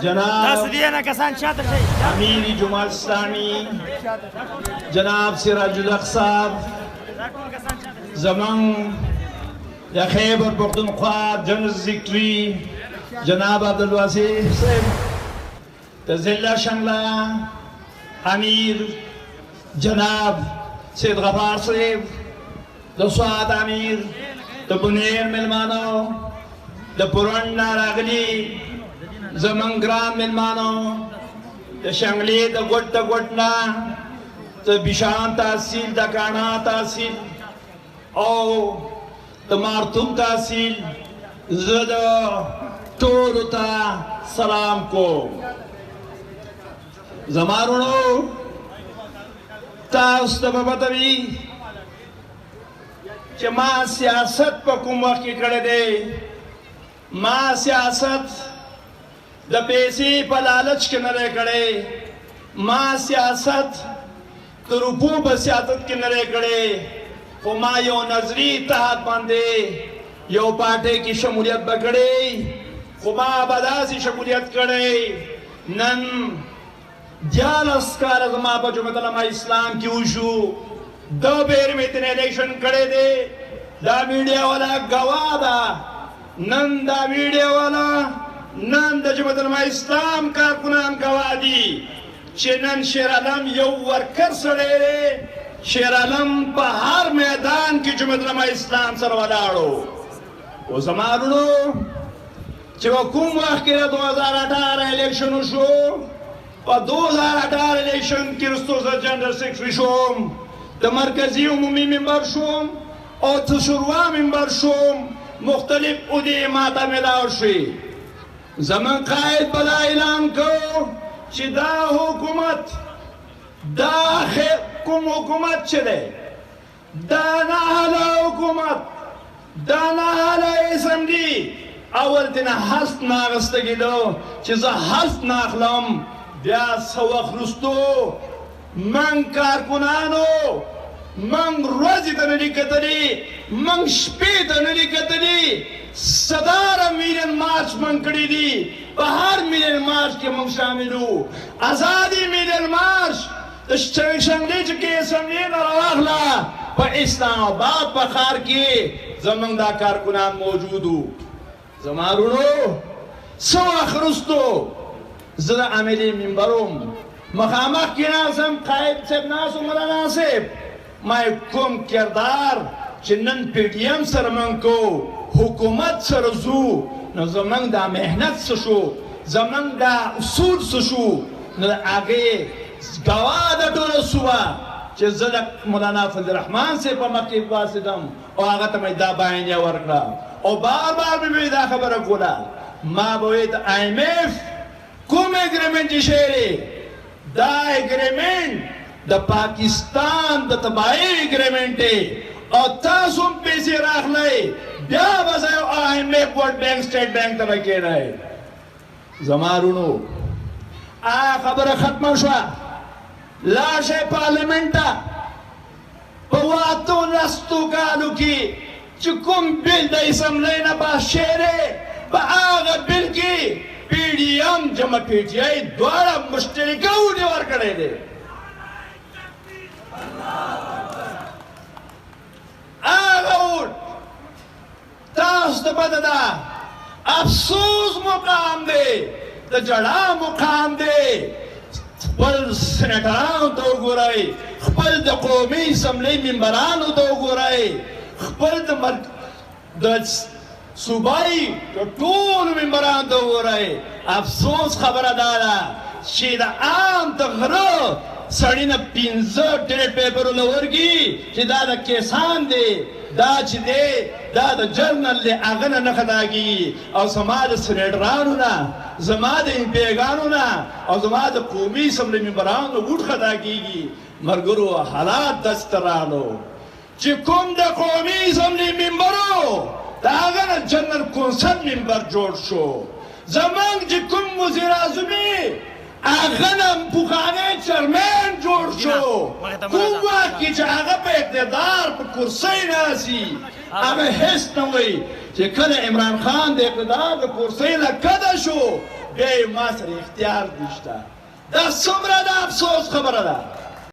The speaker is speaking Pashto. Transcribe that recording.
جناب امیر جمعہ اسلامی جناب سراج الحق صاحب زمان یا خیبر پختونخوا جنرل سیکرٹری جناب عبدالواسع صاحب ضلع شنگلہ امیر جناب سید غفار صاحب سوات امیر بنیر ملمانو پرون ناراغلی زمان گرام ملمانو شنگلی گوٹنا بیشان تحصیل کانا تحصیل او مارتوم تحصیل زد ټولو ته سلام کو زمارونو تاسو ته به پته وي چې ما سیاست په کوم وخت کې کړی دی ما سیاست د پیسې په لالچ کې نه دی کړی ما سیاست د روپو په سیاست کې نه دی کړی خو ما یو نظري اتحاد باندې یو پارټۍ کې شمولیت به کړی خو ما به داسې شمولیت کړی نن 11 کاله زما په جمعیت العلماء اسلام کې وشو دو بیر میں اتنے الیکشن کڑے دے دا میڈیا والا گواہ دا نن دا میڈیا والا نن دا جمعیت العلماء اسلام کارکنان گواہ دی چھ نن شیر عالم یو ورکر سڑے رے شیر عالم پا ہر میدان کی جمعیت العلماء اسلام سر ولاڑو وہ زمانونو چھ وہ کم وقت کے 2018 الیکشن شو و 2018 الیکشن کی رستو سر جنرل سیکرٹری شوم د مرکزی عمومی ممبر شوم او د شورا ممبر شوم مختلف عہدے ماته ملاو شي زمون قائد بلا اعلان کو چې دا حکومت دا کوم حکومت چې ده دا ناهله حکومت دا ناهله اسم دی اول دینه هست ناغسته کېدو چې زه هست ناخلم بیا څه وخت وروستو من کارکنانو من روزی ته نه دي کتلي من شپې ته نه دي کتلي صداره میلیون مارچ من کړي دي په هر میلیون مارچ کې من شامل وو ازادي میلیون مارچ د شنګلې چې کې اسمبلې نه راغله په اسلام آباد په ښار کې زمونږ دا کارکنان موجود وو زمارونو څه وخت وروستو زه د عملي منبروم مخامخ کی ناسم قائد صاحب ناسو مولانا صاحب ما کوم کردار چې نن پی ټی ایم سره من کو حکومت سره زو نو زمونږ دا محنت څه شو زمونږ دا اصول څه شو نو د هغې ګواه د ټوله صوبه چې زه د مولانا فضل الرحمن صاحب په مخ کې پاڅېدم او هغه ته مې دا بیانیه ورکړه او بار بار مې دا خبره کوله ما به ویل د آی ایم ایف کوم اګریمنټ چې شعري دا اگریمنٹ دا پاکستان دا تباہی اگریمنٹ ہے اور تاسو هم پیسې راغلی بیا به زه یو آی ایم ایف ورلډ بینک سټیټ بینک ته به کېنئ زمارونو خبره ختمه شوه لاړ شئ پارلمنټ ته په 18 کالو کې چې کوم بل د اسمبلۍ نه پاس شوی دی په هغه بل کې پی ڈی ایم جمع پی ٹی آئی دوارا مشترکہ ہونے ورکڑے دے آگا اوٹ تاس دا بددا افسوس مقام دے دا جڑا مقام دے خپل سنیٹرانو تو گو رئی خپل دا قومی اسمبلی ممبرانو تو گو رئی خپل دا صوبائی ټول ممبران ته وګورئ افسوس خبره دا ده چې د عام د غره سړي نه 15 ټریډ پیپرونه ورکي چې دا د کیسان دی دا چې دی دا د جرنل دی هغه نه خطا کېږي او زما د سنیټرانو نه زما د امپیګانو نه او زما د قومي اسمبلۍ ممبرانو ووټ خطا کېږي ملګرو حالات داسې ته راغلو چې کوم د قومي اسمبلۍ ممبرو دا هغه نه جنرل کونسل ممبر جوړ شو زمونږ چې کوم وزیر اعظمي هغه نه پخوانی چیرمن جوړ شو کوم وخت کې چې هغه په اقتدار په کرسۍ ناستي هغه هېڅ نه وایي چې کله عمران خان د اقتدار د کرسۍ نه کډه شو بیا ما سره اختیار نشته دا څومره د افسوس خبره ده